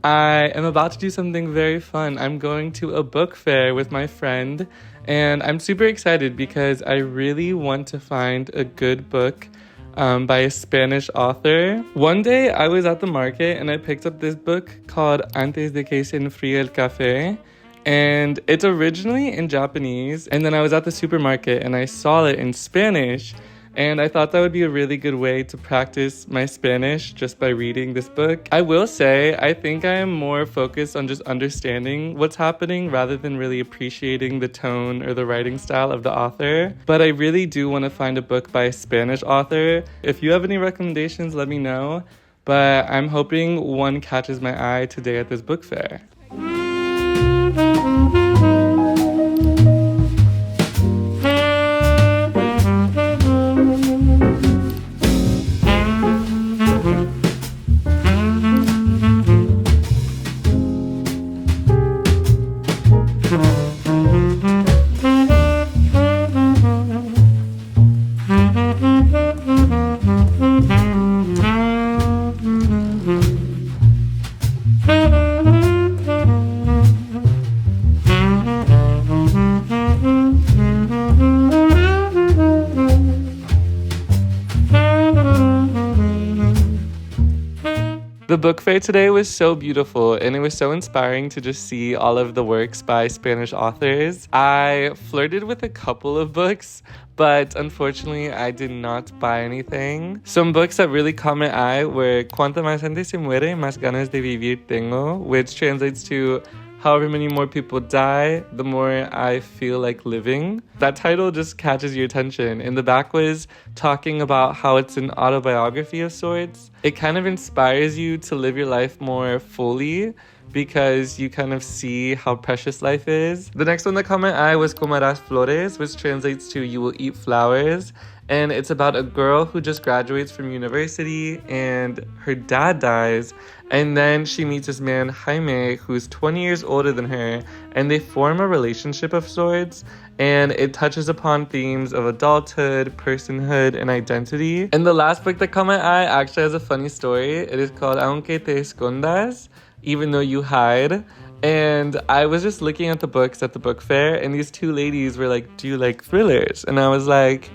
I am about to do something very fun. I'm going to a book fair with my friend, and I'm super excited because I really want to find a good book by a Spanish author. One day I was at the market and I picked up this book called Antes de que se enfríe el café. And it's originally in Japanese, and then I was at the supermarket and I saw it in Spanish. And I thought that would be a really good way to practice my Spanish just by reading this book. I will say, I think I am more focused on just understanding what's happening rather than really appreciating the tone or the writing style of the author. But I really do want to find a book by a Spanish author. If you have any recommendations, let me know. But I'm hoping one catches my eye today at this book fair. The book fair today was so beautiful and it was so inspiring to just see all of the works by Spanish authors. I flirted with a couple of books, but unfortunately I did not buy anything. Some books that really caught my eye were Cuanta más gente se muere, más ganas de vivir tengo, which translates to however many more people die, the more I feel like living. That title just catches your attention. And the back was talking about how it's an autobiography of sorts. It kind of inspires you to live your life more fully because you kind of see how precious life is. The next one that caught my eye was Comerás Flores, which translates to You Will Eat Flowers. And it's about a girl who just graduates from university and her dad dies. And then she meets this man, Jaime, who's 20 years older than her, and they form a relationship of sorts. And it touches upon themes of adulthood, personhood, and identity. And the last book that caught my eye actually has a funny story. It is called Aunque te escondas, Even Though You Hide. And I was just looking at the books at the book fair, and these two ladies were like, do you like thrillers? And I was like,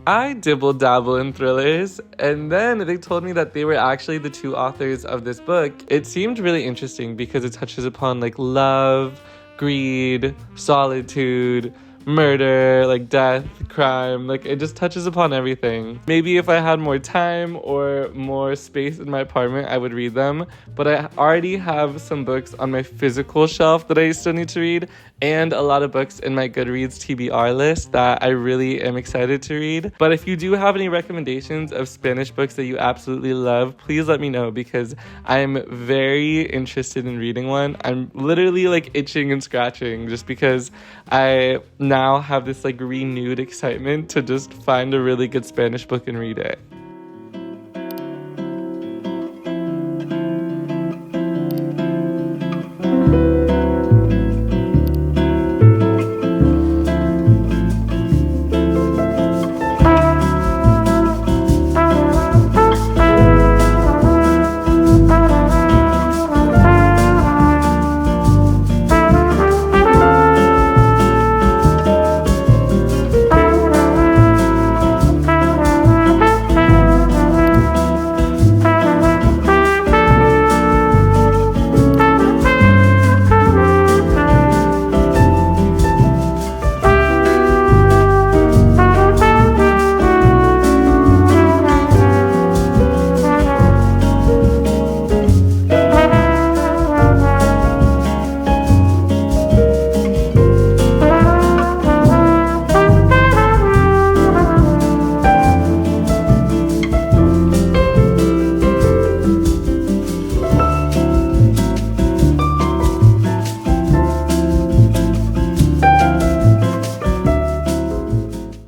I dibble dabble in thrillers. And then they told me that they were actually the two authors of this book. It seemed really interesting because it touches upon like love, greed, solitude, murder, like death, crime, like it just touches upon everything. Maybe if I had more time or more space in my apartment, I would read them, but I already have some books on my physical shelf that I still need to read, and a lot of books in my Goodreads TBR list that I really am excited to read. But if you do have any recommendations of Spanish books that you absolutely love, please let me know because I'm very interested in reading one. I'm literally like itching and scratching just because I now have this like renewed excitement to just find a really good Spanish book and read it.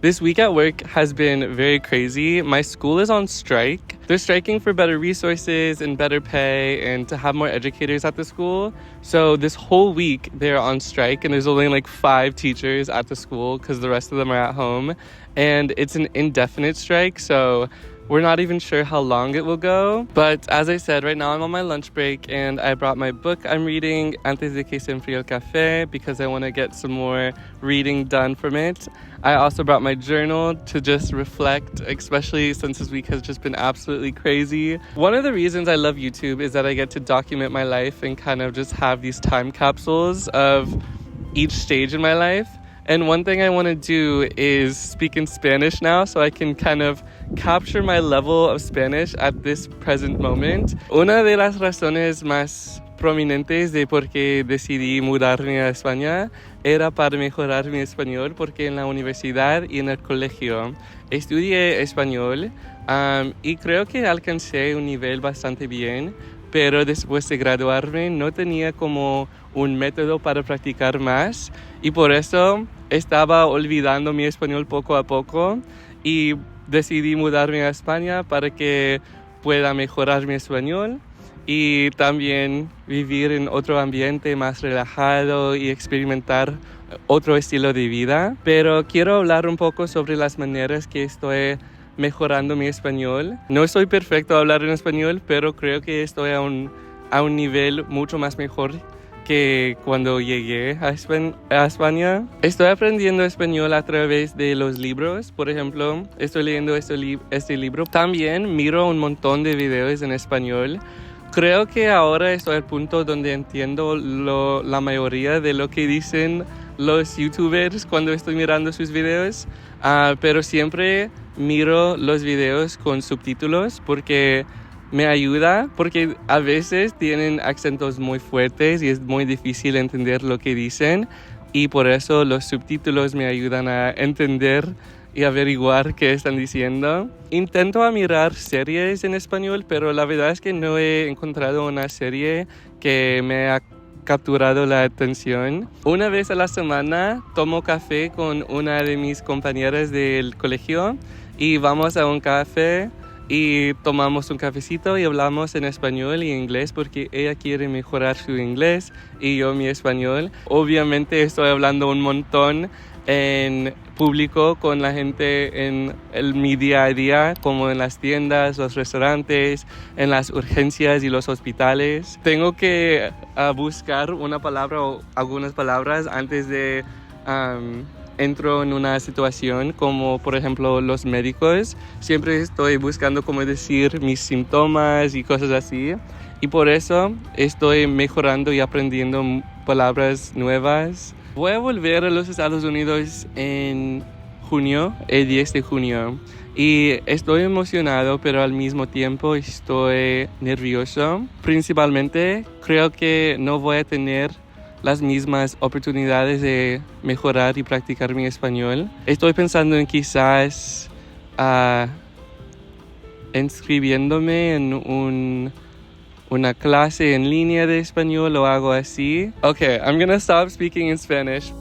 This week at work has been very crazy. My school is on strike. They're striking for better resources and better pay and to have more educators at the school. So this whole week they're on strike and there's only like 5 teachers at the school because the rest of them are at home. And it's an indefinite strike. So We're not even sure how long it will go. But as I said, right now I'm on my lunch break and I brought my book I'm reading, Antes de que se enfríe el café, because I want to get some more reading done from it. I also brought my journal to just reflect, especially since this week has just been absolutely crazy. One of the reasons I love YouTube is that I get to document my life and kind of just have these time capsules of each stage in my life. And one thing I want to do is speak in Spanish now so I can kind of capture my level of Spanish at this present moment. Una de las razones más prominentes de por qué decidí mudarme a España era para mejorar mi español, porque en la universidad y en el colegio estudié español y creo que alcancé un nivel bastante bien, pero después de graduarme no tenía como un método para practicar más y por eso estaba olvidando mi español poco a poco y decidí mudarme a España para que pueda mejorar mi español y también vivir en otro ambiente más relajado y experimentar otro estilo de vida. Pero quiero hablar un poco sobre las maneras que estoy mejorando mi español. No soy perfecto a hablar en español, pero creo que estoy a un nivel mucho más mejor que cuando llegué a España. Estoy aprendiendo español a través de los libros. Por ejemplo, estoy leyendo este libro. También miro un montón de videos en español. Creo que ahora estoy al punto donde entiendo la mayoría de lo que dicen los youtubers cuando estoy mirando sus videos, pero siempre miro los videos con subtítulos porque me ayuda, porque a veces tienen acentos muy fuertes y es muy difícil entender lo que dicen y por eso los subtítulos me ayudan a entender y averiguar qué están diciendo. Intento mirar series en español, pero la verdad es que no he encontrado una serie que me ha capturado la atención. Una vez a la semana tomo café con una de mis compañeras del colegio y vamos a un café y tomamos un cafecito y hablamos en español y inglés porque ella quiere mejorar su inglés y yo mi español. Obviamente estoy hablando un montón en público con la gente en mi día a día, como en las tiendas, los restaurantes, en las urgencias y los hospitales. Tengo que buscar una palabra o algunas palabras antes de entro en una situación, como por ejemplo los médicos. Siempre estoy buscando cómo decir mis síntomas y cosas así. Y por eso estoy mejorando y aprendiendo palabras nuevas. Voy a volver a los Estados Unidos en junio, el 10 de junio. Y estoy emocionado, pero al mismo tiempo estoy nervioso. Principalmente creo que no voy a tener las mismas oportunidades de mejorar y practicar mi español. Estoy pensando en quizás inscribiéndome en una clase en línea de español o algo así. Okay, I'm gonna stop speaking in Spanish.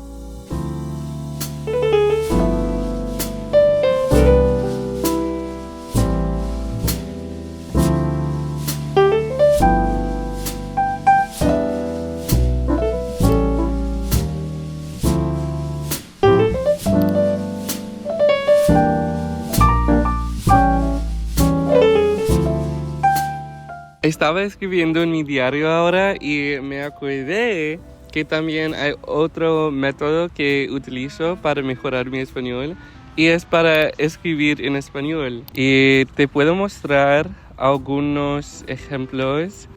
Estaba escribiendo en mi diario ahora y me acordé que también hay otro método que utilizo para mejorar mi español y es para escribir en español. Y te puedo mostrar algunos ejemplos.